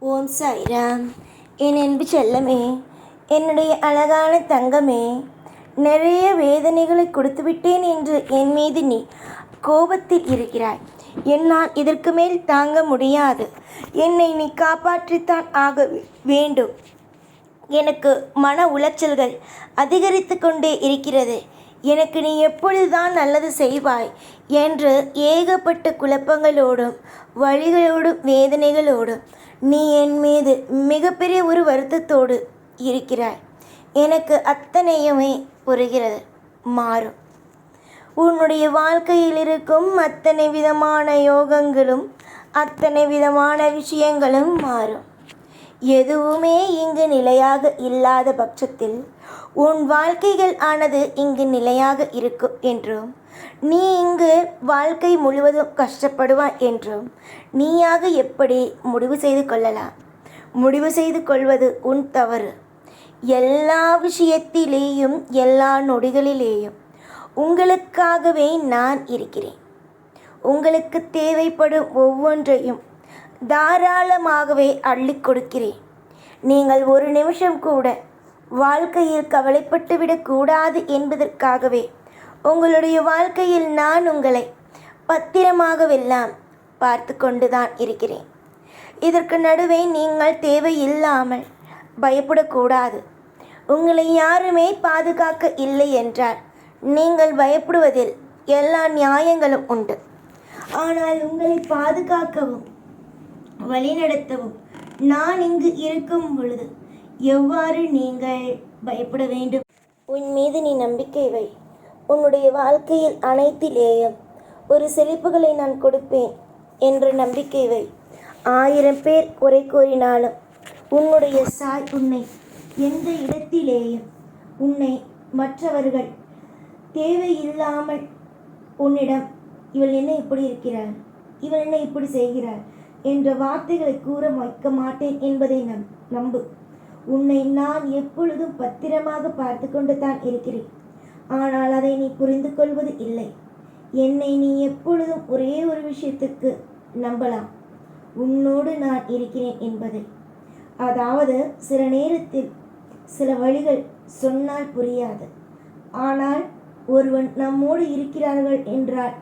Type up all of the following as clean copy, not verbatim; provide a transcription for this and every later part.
ஓம் சாய்ராம். என் அன்பு செல்லமே, என்னுடைய அழகான தங்கமே, நிறைய வேதனைகளை கொடுத்துவிட்டேன் என்று என் மீது நீ கோபத்தில் இருக்கிறாய். என்னால் இதற்கு மேல் தாங்க முடியாது. என்னை நீ காப்பாற்றித்தான் ஆக வேண்டும். எனக்கு மன உளைச்சல்கள் அதிகரித்து கொண்டே இருக்கிறது. எனக்கு நீ எப்பொழுதுதான் நல்லது செய்வாய் என்று ஏகப்பட்ட குழப்பங்களோடும் வழிகளோடும் வேதனைகளோடும் நீ என் மீது மிகப்பெரிய ஒரு வருத்தத்தோடு இருக்கிறாய். எனக்கு அத்தனையுமே புரிகிறது. மாறும். உன்னுடைய வாழ்க்கையில் இருக்கும் அத்தனை விதமான யோகங்களும் அத்தனை விதமான விஷயங்களும் மாறும். எதுவுமே இங்கு நிலையாக இல்லாத பட்சத்தில் உன் வாழ்க்கைகள் ஆனது இங்கு நிலையாக இருக்கும் என்றும், நீ இங்கு வாழ்க்கை முழுவதும் கஷ்டப்படுவாய் என்றும் நீயாக எப்படி முடிவு செய்து கொள்ளலாம்? முடிவு செய்து கொள்வது உன் தவறு. எல்லா விஷயத்திலேயும் எல்லா நொடிகளிலேயும் உங்களுக்காகவே நான் இருக்கிறேன். உங்களுக்கு தேவைப்படும் ஒவ்வொன்றையும் தாராளமாகவே அள்ளி கொடுக்கிறேன். நீங்கள் ஒரு நிமிஷம் கூட வாழ்க்கையில் கவலைப்பட்டு விடக்கூடாது என்பதற்காகவே உங்களுடைய வாழ்க்கையில் நான் உங்களை பத்திரமாகவெல்லாம் பார்த்து கொண்டுதான் இருக்கிறேன். இதற்கு நடுவே நீங்கள் தேவையில்லாமல் பயப்படக்கூடாது. உங்களை யாருமே பாதுகாக்க இல்லை என்றால் நீங்கள் பயப்படுவதில் எல்லா நியாயங்களும் உண்டு. ஆனால் உங்களை பாதுகாக்கவும் வழிநடத்தவும் நான் இங்கு இருக்கும் பொழுது எவ்வாறு நீங்கள் பயப்பட வேண்டும்? உன் மீது நீ நம்பிக்கை வை. உன்னுடைய வாழ்க்கையில் அனைத்திலேயும் ஒரு செழிப்புகளை நான் கொடுப்பேன் என்ற நம்பிக்கை வை. 1000 பேர் குறை கூறினாலும் உன்னுடைய சாய் உன்னை எந்த இடத்திலேயும் உன்னை மற்றவர்கள் தேவையில்லாமல் உன்னிடம் இவள் என்ன இப்படி இருக்கிறாள், இவள் என்ன இப்படி செய்கிறாள் என்ற வார்த்தைகளை கூற வைக்க மாட்டேன் என்பதை நம்பு. உன்னை நான் எப்பொழுதும் பத்திரமாக பார்த்து கொண்டு தான் இருக்கிறேன். ஆனால் அதை நீ புரிந்து கொள்வது இல்லை. என்னை நீ எப்பொழுதும் ஒரே ஒரு விஷயத்துக்கு நம்பலாம், உன்னோடு நான் இருக்கிறேன் என்பதை. அதாவது சில நேரத்தில் சில வழிகள் சொன்னால் புரியாது. ஆனால் ஒருவன் நம்மோடு இருக்கிறார்கள் என்றால்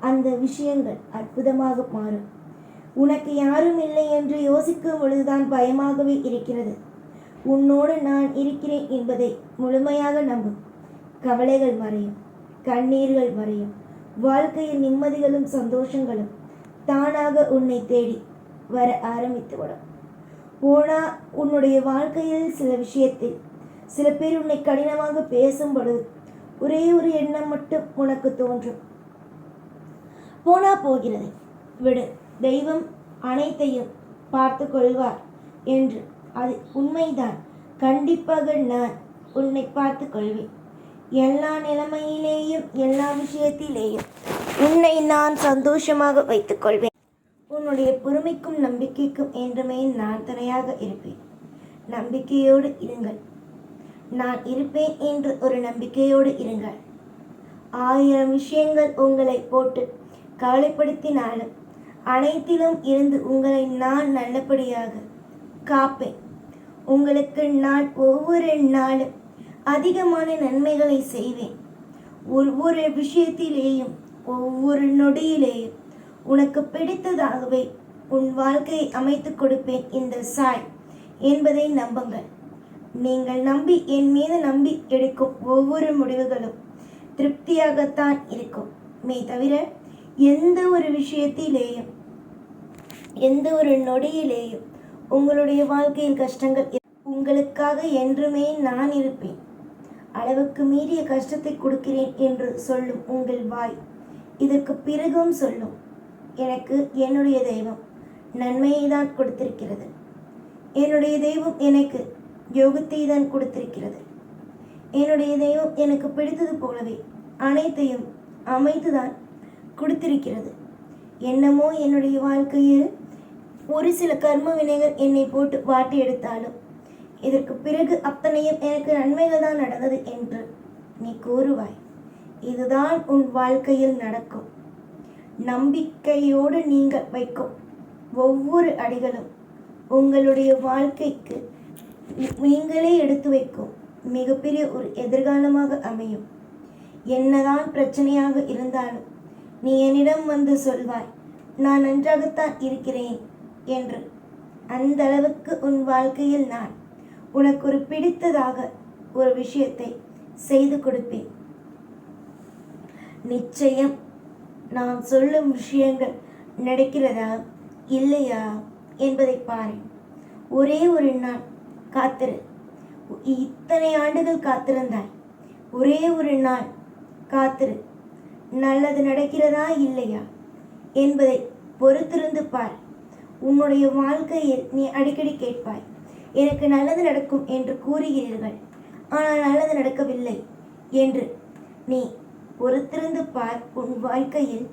அந்த விஷயங்கள் அற்புதமாக மாறும். உனக்கு யாரும் இல்லை என்று யோசிக்கும் பொழுதுதான் பயமாகவே இருக்கிறது. உன்னோடு நான் இருக்கிறேன் என்பதை முழுமையாக நம்பு. கவலைகள் மறையும், கண்ணீர்கள் மறையும், வாழ்க்கையில் நிம்மதிகளும் சந்தோஷங்களும் தானாக உன்னை தேடி வர ஆரம்பித்துவிடும். போனா உன்னுடைய வாழ்க்கையில் சில விஷயத்தில் சில பேர் உன்னை கடினமாக பேசும் பொழுது ஒரே ஒரு எண்ணம் மட்டும் உனக்கு தோன்றும், போனா போகிறது, விடு, தெய்வம் அனைத்தையும் பார்த்து கொள்வார் என்று. அது உண்மைதான். கண்டிப்பாக நான் உன்னை பார்த்து கொள்வேன். எல்லா நிலைமையிலேயும் எல்லா விஷயத்திலேயும் உன்னை நான் சந்தோஷமாக வைத்துக்கொள்வேன். உன்னுடைய பொறுமைக்கும் நம்பிக்கைக்கும் என்றுமே நான் துணையாக இருப்பேன். நம்பிக்கையோடு இருங்கள். நான் இருப்பேன் என்று ஒரு நம்பிக்கையோடு இருங்கள். 1000 விஷயங்கள் உங்களை போட்டு கவலைப்படுத்தினாலும் அனைத்திலும் இருந்து உங்களை நான் நல்லபடியாக காப்பேன். உங்களுக்கு நான் ஒவ்வொரு நாளும் அதிகமான நன்மைகளை செய்வேன். ஒவ்வொரு விஷயத்திலேயும் ஒவ்வொரு நொடியிலேயும் உனக்கு பிடித்ததாகவே உன் வாழ்க்கையை அமைத்து கொடுப்பேன் இந்த சாய் என்பதை நம்புங்கள். நீங்கள் நம்பி என் மீது நம்பி எடுக்கும் ஒவ்வொரு முடிவுகளும் திருப்தியாகத்தான் இருக்கும். தவிர எந்த ஒரு விஷயத்திலேயும் எந்த ஒரு நொடியிலேயும் உங்களுடைய வாழ்க்கையில் கஷ்டங்கள் உங்களுக்காக என்றுமே நான் இருப்பேன். அளவுக்கு மீறிய கஷ்டத்தை கொடுக்கிறேன் என்று சொல்லும் உங்கள் வாய் இதற்கு பிறகும் சொல்லும், எனக்கு என்னுடைய தெய்வம் நன்மையை தான் கொடுத்திருக்கிறது, என்னுடைய தெய்வம் எனக்கு யோகத்தை தான் கொடுத்திருக்கிறது, என்னுடைய தெய்வம் எனக்கு பிடித்தது போலவே அனைத்தையும் அமைத்துதான் கொடுத்திருக்கிறது. என்னமோ என்னுடைய வாழ்க்கையில் ஒரு சில கர்ம வினைகள் என்னை போட்டு வாட்டி எடுத்தாலும் இதற்கு பிறகு அத்தனையும் எனக்கு நன்மைகள் தான் நடந்தது என்று நீ கூறுவாய். இதுதான் உன் வாழ்க்கையில் நடக்கும். நம்பிக்கையோடு நீங்கள் வைக்கும் ஒவ்வொரு அடிகளும் உங்களுடைய வாழ்க்கைக்கு நீங்களே எடுத்து வைக்கும் மிகப்பெரிய ஒரு எதிர்காலமாக அமையும். என்னதான் பிரச்சனையாக இருந்தாலும் நீ என்னிடம் வந்து சொல்வாய், நான் நன்றாகத்தான் இருக்கிறேன் என்று. அந்த அளவுக்கு உன் வாழ்க்கையில் நான் உனக்கு ஒரு பிடித்ததாக ஒரு விஷயத்தை செய்து கொடுப்பேன். நிச்சயம் நான் சொல்லும் விஷயங்கள் நடக்கிறதா இல்லையா என்பதை பாரு. ஒரே ஒரு நாள் காத்திரு. இத்தனை ஆண்டுகள் காத்திருந்தாய், ஒரே ஒரு நாள் காத்திரு. நல்லது நடக்கிறதா இல்லையா என்பதை பொறுத்திருந்து பார். உன்னுடைய வாழ்க்கையில் நீ அடிக்கடி கேட்பாய், எனக்கு நல்லது நடக்கும் என்று கூறுகிறீர்கள், ஆனால் நல்லது நடக்கவில்லை என்று. நீ பொறுத்திருந்து பார், உன் வாழ்க்கையில்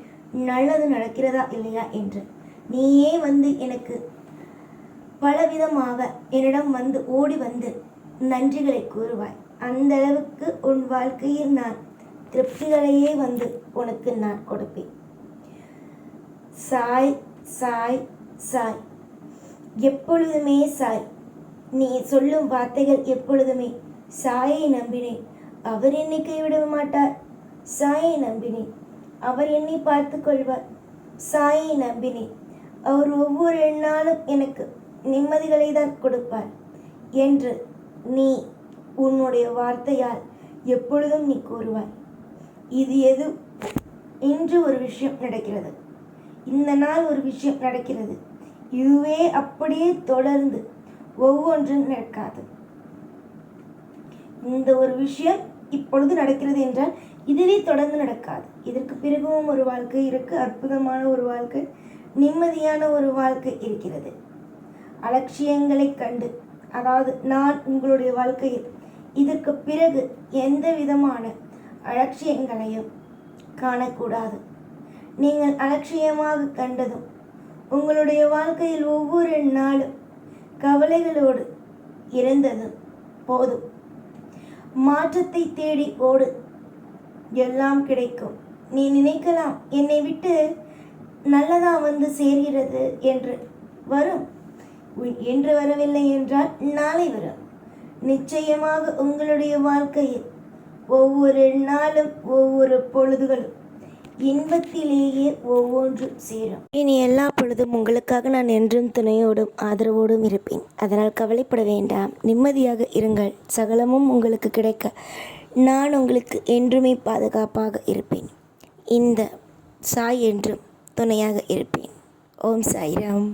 நல்லது நடக்கிறதா இல்லையா என்று. நீயே வந்து எனக்கு பலவிதமாக என்னிடம் வந்து ஓடி வந்து நன்றிகளை கூறுவாய். அந்த அளவுக்கு உன் வாழ்க்கையில் நான் திருப்திகளையே வந்து உனக்கு நான் கொடுப்பேன். சாய் சாய் சாய், எப்பொழுதுமே சாய். நீ சொல்லும் வார்த்தைகள் எப்பொழுதுமே சாயை நம்பினேன், அவர் என்னை கைவிட மாட்டார். சாயை நம்பினேன், அவர் என்னை பார்த்து கொள்வார். சாயை நம்பினேன், அவர் ஒவ்வொரு நாளும் எனக்கு நிம்மதிகளை தான் கொடுப்பார் என்று நீ உன்னுடைய வார்த்தையால் எப்பொழுதும் நீ கூறுவாய். இது எது இன்று ஒரு விஷயம் நடக்கிறது, இந்த நாள் ஒரு விஷயம் நடக்கிறது, இதுவே அப்படியே தொடர்ந்து ஒவ்வொன்றும் நடக்காது. இந்த ஒரு விஷயம் இப்பொழுது நடக்கிறது என்றால் இதுவே தொடர்ந்து நடக்காது. இதற்கு பிறகும் ஒரு வாழ்க்கை இருக்கு, அற்புதமான ஒரு வாழ்க்கை, நிம்மதியான ஒரு வாழ்க்கை இருக்கிறது. அலட்சியங்களை கண்டு, அதாவது நான் உங்களுடைய வாழ்க்கையில் இதற்கு பிறகு எந்த விதமான அலட்சியங்களையும் காணக்கூடாது. நீங்கள் அலட்சியமாக கண்டதும் உங்களுடைய வாழ்க்கையில் ஒவ்வொரு நாளும் கவலைகளோடு இருந்ததும் போதும். மாற்றத்தை தேடி ஓடு, எல்லாம் கிடைக்கும். நீ நினைக்கலாம் என்னை விட்டு நல்லதா வந்து சேர்கிறது என்று. வரும், என்று வரவில்லை என்றால் நாளை வரும். நிச்சயமாக உங்களுடைய வாழ்க்கையில் ஒவ்வொரு நாளும் ஒவ்வொரு பொழுதுகளும் இன்பத்திலேயே ஒவ்வொன்றும் சேரும். இனி எல்லா பொழுதும் உங்களுக்காக நான் என்றும் துணையோடும் ஆதரவோடும் இருப்பேன். அதனால் கவலைப்பட வேண்டாம், நிம்மதியாக இருங்கள். சகலமும் உங்களுக்கு கிடைக்க நான் உங்களுக்கு என்றுமே பாதுகாப்பாக இருப்பேன். இந்த சாய் என்றும் துணையாக இருப்பேன். ஓம் சாய்ராம்.